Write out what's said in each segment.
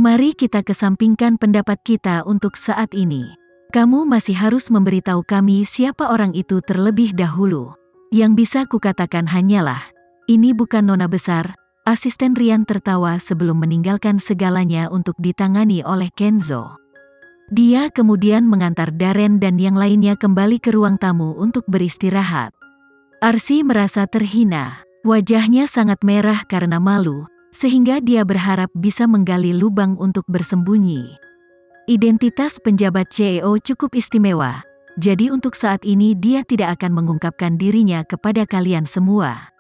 Mari kita kesampingkan pendapat kita untuk saat ini. Kamu masih harus memberitahu kami siapa orang itu terlebih dahulu. Yang bisa kukatakan hanyalah, ini bukan nona besar. Asisten Rian tertawa sebelum meninggalkan segalanya untuk ditangani oleh Kenzo. Dia kemudian mengantar Darren dan yang lainnya kembali ke ruang tamu untuk beristirahat. Arsy merasa terhina. Wajahnya sangat merah karena malu, sehingga dia berharap bisa menggali lubang untuk bersembunyi. Identitas penjabat CEO cukup istimewa, jadi untuk saat ini dia tidak akan mengungkapkan dirinya kepada kalian semua.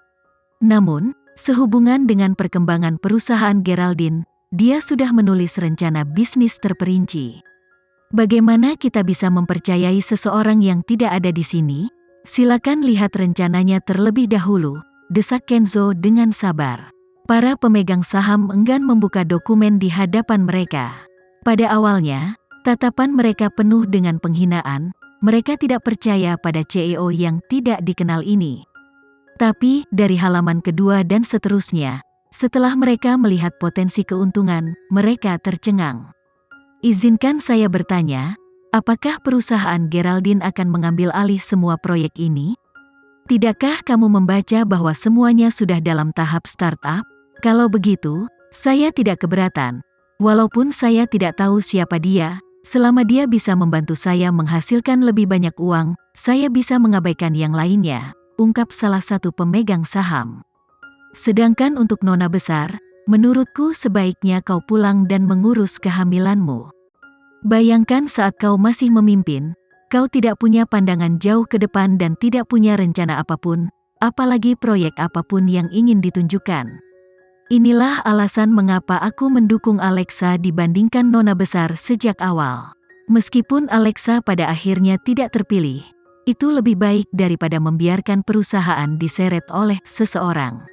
Namun, sehubungan dengan perkembangan perusahaan Geraldine, dia sudah menulis rencana bisnis terperinci. Bagaimana kita bisa mempercayai seseorang yang tidak ada di sini? Silakan lihat rencananya terlebih dahulu, desak Kenzo dengan sabar. Para pemegang saham enggan membuka dokumen di hadapan mereka. Pada awalnya, tatapan mereka penuh dengan penghinaan, mereka tidak percaya pada CEO yang tidak dikenal ini. Tapi, dari halaman kedua dan seterusnya, setelah mereka melihat potensi keuntungan, mereka tercengang. Izinkan saya bertanya, apakah perusahaan Geraldine akan mengambil alih semua proyek ini? Tidakkah kamu membaca bahwa semuanya sudah dalam tahap startup? Kalau begitu, saya tidak keberatan. Walaupun saya tidak tahu siapa dia, selama dia bisa membantu saya menghasilkan lebih banyak uang, saya bisa mengabaikan yang lainnya, ungkap salah satu pemegang saham. Sedangkan untuk nona besar, menurutku sebaiknya kau pulang dan mengurus kehamilanmu. Bayangkan saat kau masih memimpin, kau tidak punya pandangan jauh ke depan dan tidak punya rencana apapun, apalagi proyek apapun yang ingin ditunjukkan. Inilah alasan mengapa aku mendukung Alexa dibandingkan nona besar sejak awal. Meskipun Alexa pada akhirnya tidak terpilih, itu lebih baik daripada membiarkan perusahaan diseret oleh seseorang.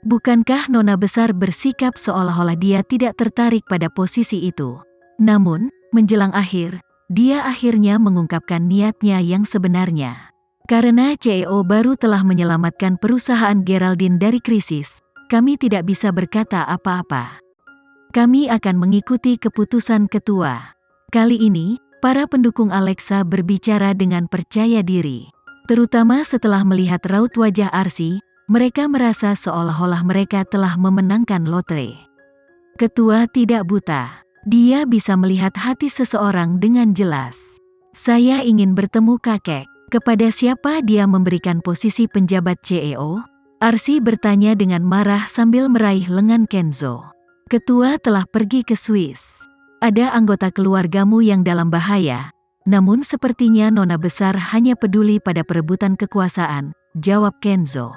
Bukankah nona besar bersikap seolah-olah dia tidak tertarik pada posisi itu? Namun, menjelang akhir, dia akhirnya mengungkapkan niatnya yang sebenarnya. Karena CEO baru telah menyelamatkan perusahaan Geraldine dari krisis, kami tidak bisa berkata apa-apa. Kami akan mengikuti keputusan ketua. Kali ini, para pendukung Alexa berbicara dengan percaya diri. Terutama setelah melihat raut wajah Arsy, mereka merasa seolah-olah mereka telah memenangkan lotre. Ketua tidak buta. Dia bisa melihat hati seseorang dengan jelas. Saya ingin bertemu kakek. Kepada siapa dia memberikan posisi penjabat CEO? Arsy bertanya dengan marah sambil meraih lengan Kenzo. Ketua telah pergi ke Swiss. Ada anggota keluargamu yang dalam bahaya, namun sepertinya nona besar hanya peduli pada perebutan kekuasaan, jawab Kenzo.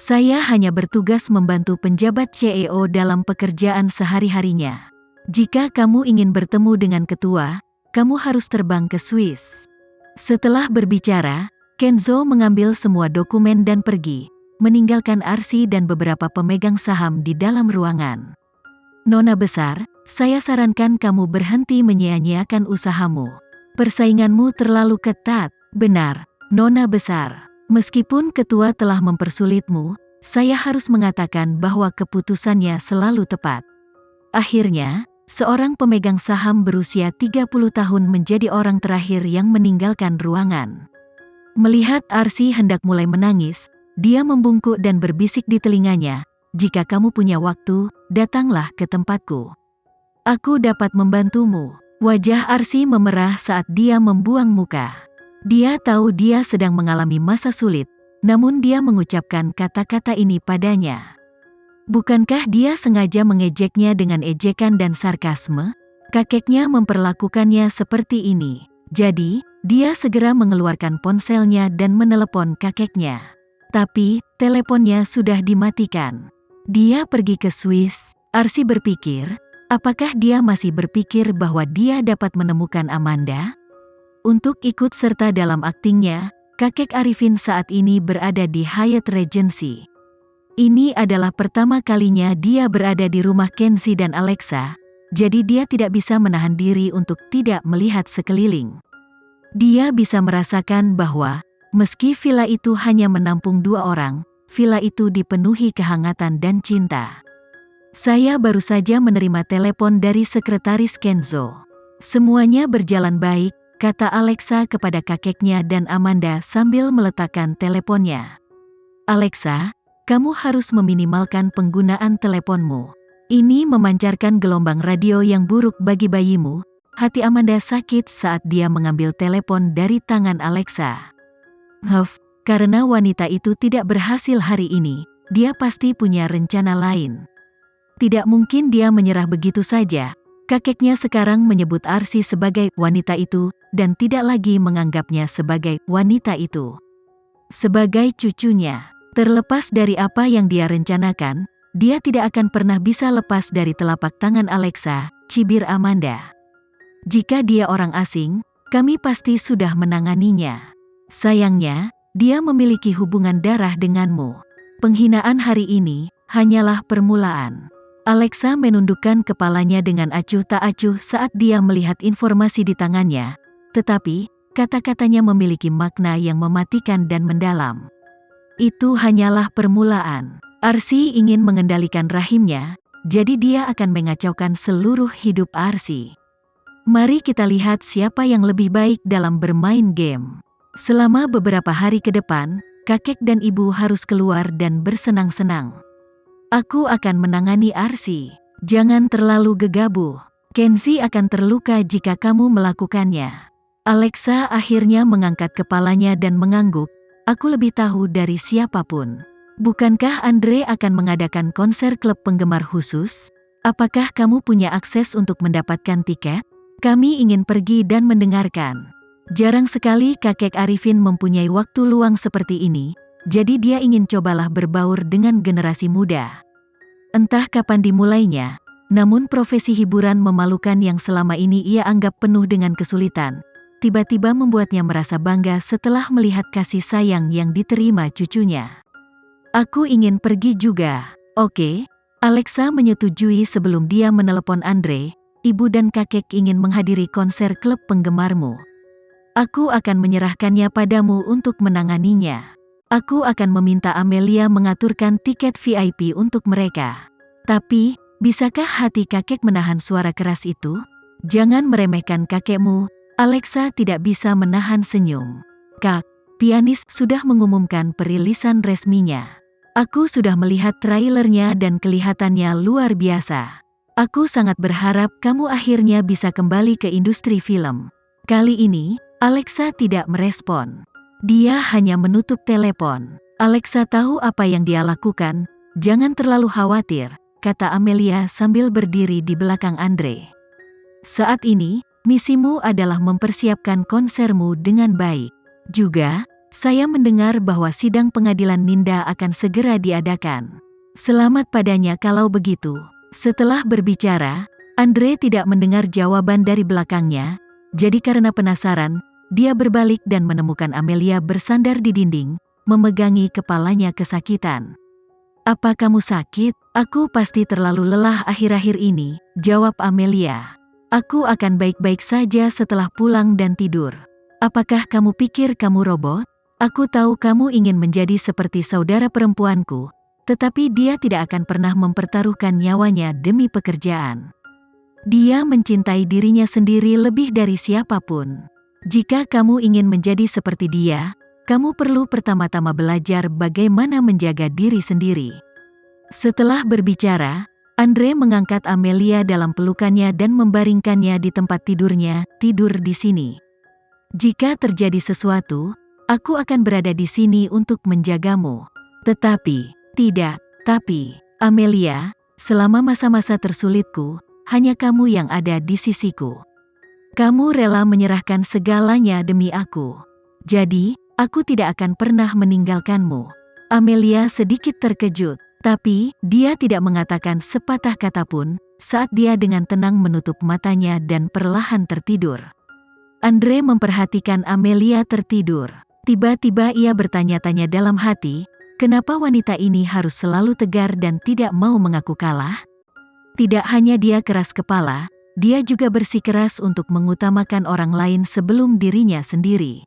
Saya hanya bertugas membantu penjabat CEO dalam pekerjaan sehari-harinya. Jika kamu ingin bertemu dengan ketua, kamu harus terbang ke Swiss. Setelah berbicara, Kenzo mengambil semua dokumen dan pergi, meninggalkan Arsy dan beberapa pemegang saham di dalam ruangan. Nona besar, saya sarankan kamu berhenti menyia-nyiakan usahamu. Persainganmu terlalu ketat. Benar, nona besar. Meskipun ketua telah mempersulitmu, saya harus mengatakan bahwa keputusannya selalu tepat. Akhirnya, seorang pemegang saham berusia 30 tahun menjadi orang terakhir yang meninggalkan ruangan. Melihat Arsy hendak mulai menangis, dia membungkuk dan berbisik di telinganya, jika kamu punya waktu, datanglah ke tempatku. Aku dapat membantumu. Wajah Arsy memerah saat dia membuang muka. Dia tahu dia sedang mengalami masa sulit, namun dia mengucapkan kata-kata ini padanya. Bukankah dia sengaja mengejeknya dengan ejekan dan sarkasme? Kakeknya memperlakukannya seperti ini. Jadi, dia segera mengeluarkan ponselnya dan menelepon kakeknya. Tapi, teleponnya sudah dimatikan. Dia pergi ke Swiss. Arsy berpikir, apakah dia masih berpikir bahwa dia dapat menemukan Amanda? Untuk ikut serta dalam aktingnya, kakek Arifin saat ini berada di Hyatt Regency. Ini adalah pertama kalinya dia berada di rumah Kenzie dan Alexa, jadi dia tidak bisa menahan diri untuk tidak melihat sekeliling. Dia bisa merasakan bahwa, meski villa itu hanya menampung 2 orang, villa itu dipenuhi kehangatan dan cinta. Saya baru saja menerima telepon dari sekretaris Kenzo. Semuanya berjalan baik, kata Alexa kepada kakeknya dan Amanda sambil meletakkan teleponnya. Alexa, kamu harus meminimalkan penggunaan teleponmu. Ini memancarkan gelombang radio yang buruk bagi bayimu. Hati Amanda sakit saat dia mengambil telepon dari tangan Alexa. Karena wanita itu tidak berhasil hari ini, dia pasti punya rencana lain. Tidak mungkin dia menyerah begitu saja. Kakeknya sekarang menyebut Arsi sebagai wanita itu, dan tidak lagi menganggapnya sebagai wanita itu. Sebagai cucunya, terlepas dari apa yang dia rencanakan, dia tidak akan pernah bisa lepas dari telapak tangan Alexa, cibir Amanda. Jika dia orang asing, kami pasti sudah menanganinya. Sayangnya, dia memiliki hubungan darah denganmu. Penghinaan hari ini hanyalah permulaan. Alexa menundukkan kepalanya dengan acuh tak acuh saat dia melihat informasi di tangannya, tetapi kata-katanya memiliki makna yang mematikan dan mendalam. Itu hanyalah permulaan. Arsi ingin mengendalikan rahimnya, jadi dia akan mengacaukan seluruh hidup Arsi. Mari kita lihat siapa yang lebih baik dalam bermain game. Selama beberapa hari ke depan, kakek dan ibu harus keluar dan bersenang-senang. Aku akan menangani Arsi. Jangan terlalu gegabah. Kenzie akan terluka jika kamu melakukannya. Alexa akhirnya mengangkat kepalanya dan mengangguk. Aku lebih tahu dari siapapun. Bukankah Andre akan mengadakan konser klub penggemar khusus? Apakah kamu punya akses untuk mendapatkan tiket? Kami ingin pergi dan mendengarkan. Jarang sekali kakek Arifin mempunyai waktu luang seperti ini. Jadi dia ingin cobalah berbaur dengan generasi muda. Entah kapan dimulainya, namun profesi hiburan memalukan yang selama ini ia anggap penuh dengan kesulitan, tiba-tiba membuatnya merasa bangga setelah melihat kasih sayang yang diterima cucunya. Aku ingin pergi juga. Oke, Alexa menyetujui sebelum dia menelepon Andre. Ibu dan kakek ingin menghadiri konser klub penggemarmu. Aku akan menyerahkannya padamu untuk menanganinya. Aku akan meminta Amelia mengaturkan tiket VIP untuk mereka. Tapi, bisakah hati kakek menahan suara keras itu? Jangan meremehkan kakekmu. Alexa tidak bisa menahan senyum. Kak, pianis sudah mengumumkan perilisan resminya. Aku sudah melihat trailernya dan kelihatannya luar biasa. Aku sangat berharap kamu akhirnya bisa kembali ke industri film. Kali ini, Alexa tidak merespon. Dia hanya menutup telepon. Alexa tahu apa yang dia lakukan. Jangan terlalu khawatir, kata Amelia sambil berdiri di belakang Andre. Saat ini, misimu adalah mempersiapkan konsermu dengan baik. Juga, saya mendengar bahwa sidang pengadilan Ninda akan segera diadakan. Selamat padanya kalau begitu. Setelah berbicara, Andre tidak mendengar jawaban dari belakangnya, jadi karena penasaran, dia berbalik dan menemukan Amelia bersandar di dinding, memegangi kepalanya kesakitan. Apa kamu sakit? Aku pasti terlalu lelah akhir-akhir ini, jawab Amelia. Aku akan baik-baik saja setelah pulang dan tidur. Apakah kamu pikir kamu robot? Aku tahu kamu ingin menjadi seperti saudara perempuanku, tetapi dia tidak akan pernah mempertaruhkan nyawanya demi pekerjaan. Dia mencintai dirinya sendiri lebih dari siapapun. Jika kamu ingin menjadi seperti dia, kamu perlu pertama-tama belajar bagaimana menjaga diri sendiri. Setelah berbicara, Andre mengangkat Amelia dalam pelukannya dan membaringkannya di tempat tidurnya. Tidur di sini. Jika terjadi sesuatu, aku akan berada di sini untuk menjagamu. Tetapi, Amelia, selama masa-masa tersulitku, hanya kamu yang ada di sisiku. Kamu rela menyerahkan segalanya demi aku. Jadi, aku tidak akan pernah meninggalkanmu. Amelia sedikit terkejut, tapi dia tidak mengatakan sepatah kata pun saat dia dengan tenang menutup matanya dan perlahan tertidur. Andre memperhatikan Amelia tertidur. Tiba-tiba ia bertanya-tanya dalam hati, kenapa wanita ini harus selalu tegar dan tidak mau mengaku kalah? Tidak hanya dia keras kepala, dia juga bersikeras untuk mengutamakan orang lain sebelum dirinya sendiri.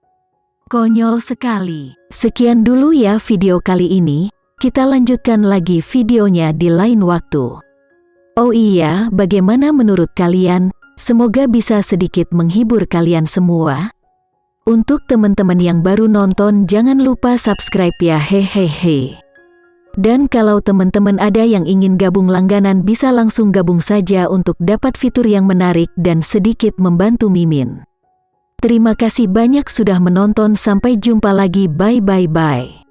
Konyol sekali. Sekian dulu ya video kali ini, kita lanjutkan lagi videonya di lain waktu. Oh iya, bagaimana menurut kalian? Semoga bisa sedikit menghibur kalian semua. Untuk teman-teman yang baru nonton, jangan lupa subscribe ya, hehehe. Dan kalau teman-teman ada yang ingin gabung langganan, bisa langsung gabung saja untuk dapat fitur yang menarik dan sedikit membantu Mimin. Terima kasih banyak sudah menonton, sampai jumpa lagi, bye bye bye.